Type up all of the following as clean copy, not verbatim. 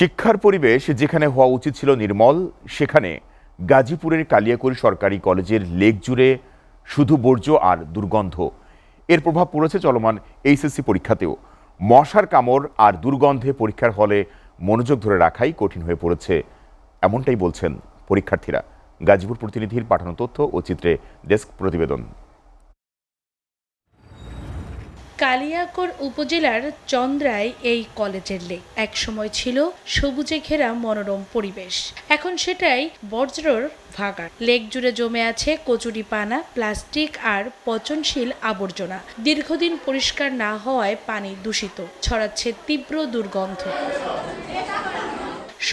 শিক্ষার পরিবেশ যেখানে হওয়া উচিত ছিল নির্মল, সেখানে গাজীপুরের কালিয়াকৈর সরকারি কলেজের লেক জুড়ে শুধু বর্জ্য আর দুর্গন্ধ। এর প্রভাব পড়েছে চলমান এইচএসসি পরীক্ষাতেও। মশার কামড় আর দুর্গন্ধে পরীক্ষার হলে মনোযোগ ধরে রাখাই কঠিন হয়ে পড়েছে, এমনটাই বলছেন পরীক্ষার্থীরা। গাজীপুর প্রতিনিধির পাঠানো তথ্য ও চিত্রে ডেস্ক প্রতিবেদন। কালিয়াকৈর উপজেলার চন্দ্রায় এই কলেজের লেক একসময় ছিল সবুজে ঘেরা মনোরম পরিবেশ, এখন সেটাই বর্জ্যর ভাগাড়। লেক জুড়ে জমে আছে কচুরিপানা, প্লাস্টিক আর পচনশীল আবর্জনা। দীর্ঘদিন পরিষ্কার না হওয়ায় পানি দূষিত, ছড়াচ্ছে তীব্র দুর্গন্ধ।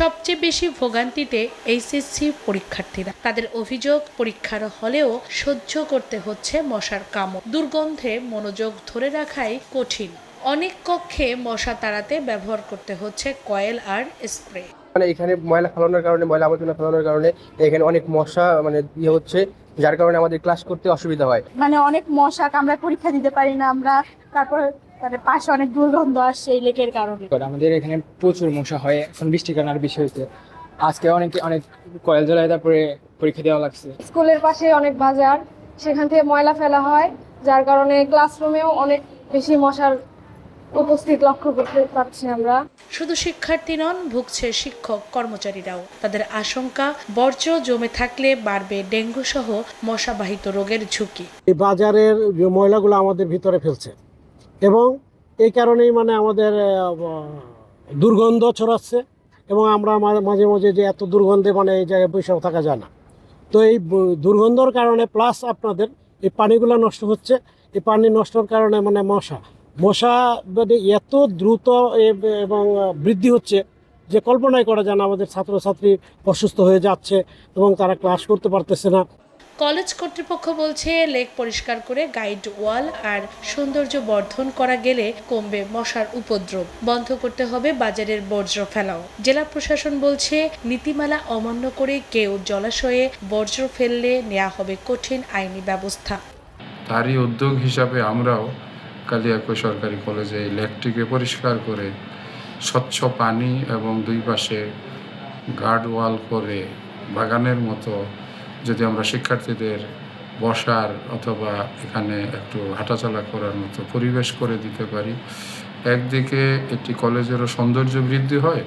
সবচেয়ে বেশি ভোগান্তিতে এইচএসসি পরীক্ষার্থীরা। তাদের অভিযোগ, পরীক্ষার হলেও সহ্য করতে হচ্ছে মশার কামড়। দুর্গন্ধে মনোযোগ ধরে রাখাই কঠিন। অনেক কক্ষে মশা তাড়াতে ব্যবহার করতে হচ্ছে কয়েল আর স্প্রে। এখানে ময়লা ফেলানোর কারণে, ময়লা আবর্জনা ফেলানোর কারণে এখানে অনেক মশা হচ্ছে, যার কারণে আমাদের ক্লাস করতে অসুবিধা হয়। অনেক মশা কামড়ায় পরীক্ষা দিতে পারি না আমরা। তারপর পাশে অনেক দুর্গন্ধ আসছে এই লেকের কারণে। আমাদের এখানে প্রচুর মশা হয়, এখন বৃষ্টির কারণে আর বেশি হয়েছে। আজকে অনেক কয়েল জ্বালায় তারপরে পরীক্ষা দেওয়া লাগছে। স্কুলের পাশে অনেক বাজার, সেখান থেকে ময়লা ফেলা হয়, যার কারণে ক্লাসরুমেও অনেক বেশি মশার উপস্থিত লক্ষ্য করতে পারছি আমরা। শুধু শিক্ষার্থী নন, ভুগছে শিক্ষক কর্মচারীরাও। তাদের আশঙ্কা, বর্জ্য জমে থাকলে বাড়বে ডেঙ্গু সহ মশাবাহিত রোগের ঝুঁকি। এই বাজারের যে ময়লাগুলো আমাদের ভিতরে ফেলছে এবং এই কারণেই আমাদের দুর্গন্ধ ছড়াচ্ছে এবং আমরা মাঝে মাঝে যে এত দুর্গন্ধে এই জায়গায় বসেও থাকা যায় না। তো এই দুর্গন্ধর কারণে প্লাস আপনাদের এই পানিগুলো নষ্ট হচ্ছে। এই পানি নষ্টর কারণে মশা এত দ্রুত এবং বৃদ্ধি হচ্ছে যে কল্পনাই করা যায় না। আমাদের ছাত্রছাত্রী অসুস্থ হয়ে যাচ্ছে এবং তারা ক্লাস করতে পারতেছে না। কলেজ কর্তৃপক্ষ বলছে, লেক পরিষ্কার করে গাইড ওয়াল আর সৌন্দর্য বর্ধন করা গেলে কমবে মশার উপদ্রব। বন্ধ করতে হবে বাজারের বর্জ্য ফেলাও। জেলা প্রশাসন বলছে, নীতিমালা অমান্য করে কেউ জলাশয়ে বর্জ্য ফেললে নেওয়া হবে কঠিন আইনি ব্যবস্থা। তারই উদ্যোগ হিসাবে আমরাও কালিয়াকৈর সরকারি কলেজে এই লেকটিকে পরিষ্কার করে স্বচ্ছ পানি এবং দুই পাশে গার্ড ওয়াল করে বাগানের মতো যদি আমরা শিক্ষার্থীদের বসার অথবা এখানে একটু হাঁটাচলা করার মতো পরিবেশ করে দিতে পারি, একদিকে এটি কলেজেরও সৌন্দর্য বৃদ্ধি হয়,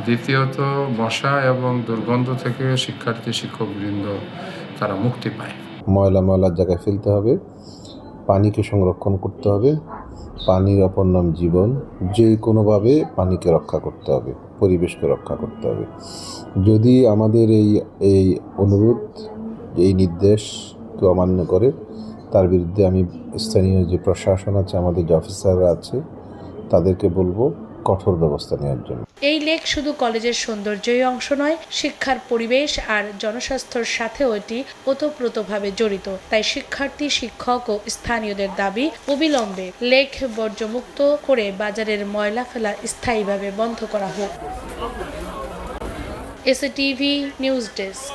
দ্বিতীয়ত মশা এবং দুর্গন্ধ থেকে শিক্ষকবৃন্দ তারা মুক্তি পায়। ময়লার জায়গায় ফেলতে হবে, পানিকে সংরক্ষণ করতে হবে। পানির অপর নাম জীবন। যে কোনোভাবে পানিকে রক্ষা করতে হবে, পরিবেশকে রক্ষা করতে হবে। যদি আমাদের এই অনুরোধ, এই নির্দেশ কেউ অমান্য করে, তার বিরুদ্ধে আমি স্থানীয় যে প্রশাসন আছে, আমাদের যে অফিসাররা আছে, তাদেরকে বলবো কঠোর ব্যবস্থা নেওয়ার জন্য। এই লেক শুধু কলেজের সৌন্দর্যই অংশ নয়, শিক্ষার পরিবেশ আর জনস্বাস্থ্যের সাথেও এটি ওতপ্রোতভাবে জড়িত। তাই শিক্ষার্থী, শিক্ষক ও স্থানীয়দের দাবি, অবিলম্বে লেক বর্জ্যমুক্ত করে বাজারের ময়লা ফেলা স্থায়ীভাবে বন্ধ করা হোক। SATV news desk.